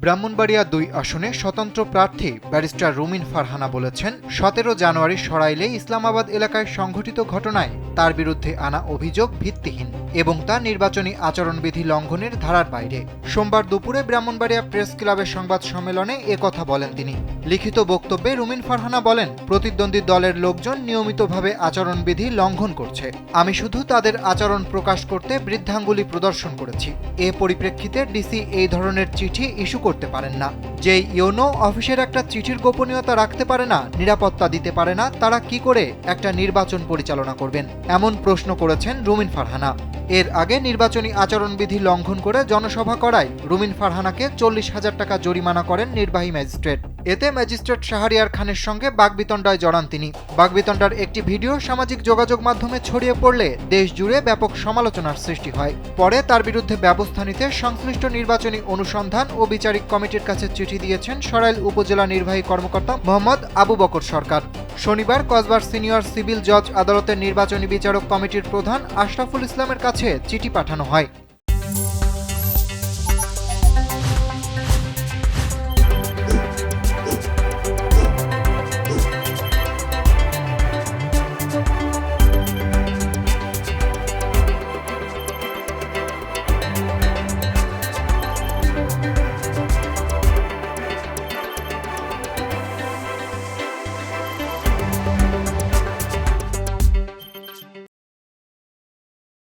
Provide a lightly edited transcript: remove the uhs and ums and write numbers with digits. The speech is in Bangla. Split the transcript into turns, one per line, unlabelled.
ব্রাহ্মণবাড়িয়া ২ আসনে স্বতন্ত্র প্রার্থী ব্যারিস্টার রুমিন ফারহানা বলেছেন, ১৭ জানুয়ারি সরাইলে ইসলামাবাদ এলাকায় সংঘটিত ঘটনায় তার বিরুদ্ধে আনা অভিযোগ ভিত্তিহীন এবং তা নির্বাচনী আচরণবিধি লঙ্ঘনের ধারার বাইরে। সোমবার দুপুরে ব্রাহ্মণবাড়িয়া প্রেস ক্লাবের সংবাদ সম্মেলনে কথা বলেন তিনি। লিখিত বক্তব্যে রুমিন ফারহানা বলেন, প্রতিদ্বন্দ্বী দলের লোকজন নিয়মিতভাবে আচরণবিধি লঙ্ঘন করছে। আমি শুধু তাদের আচরণ প্রকাশ করতে বৃদ্ধাঙ্গুলি প্রদর্শন করেছি। এ পরিপ্রেক্ষিতে ডিসি এই ধরনের চিঠি ইস্যু করতে পারেন না। যে ইউনো অফিসের একটা চিঠির গোপনীয়তা রাখতে পারে না, নিরাপত্তা দিতে পারে না, তারা কি করে একটা নির্বাচন পরিচালনা করবেন, এমন প্রশ্ন করেছেন রুমিন ফারহানা। এর আগে নির্বাচনী আচরণবিধি লঙ্ঘন করে জনসভা করায় রুমিন ফারহানাকে ৪০,০০০ টাকা জরিমানা করেন নির্বাহী ম্যাজিস্ট্রেট। এতে ম্যাজিস্ট্রেট শাহরিয়ার খানের সঙ্গে বাগবিতণ্ডায় জড়ান তিনি। বাগবিতণ্ডার একটি ভিডিও সামাজিক যোগাযোগ মাধ্যমে ছড়িয়ে পড়লে দেশ জুড়ে ব্যাপক সমালোচনার সৃষ্টি হয়। পরে তার বিরুদ্ধে ব্যবস্থা নিতে সংশ্লিষ্ট নির্বাচনী অনুসন্ধান ও বিচারিক কমিটির কাছে চিঠি দিয়েছেন সরাইল উপজেলা নির্বাহী কর্মকর্তা মোহাম্মদ আবু বকর সরকার। শনিবার কসবার সিনিয়র সিভিল জজ আদালতের নির্বাচনী বিচারক কমিটির প্রধান আশরাফুল ইসলামের কাছে চিঠি পাঠানো হয়।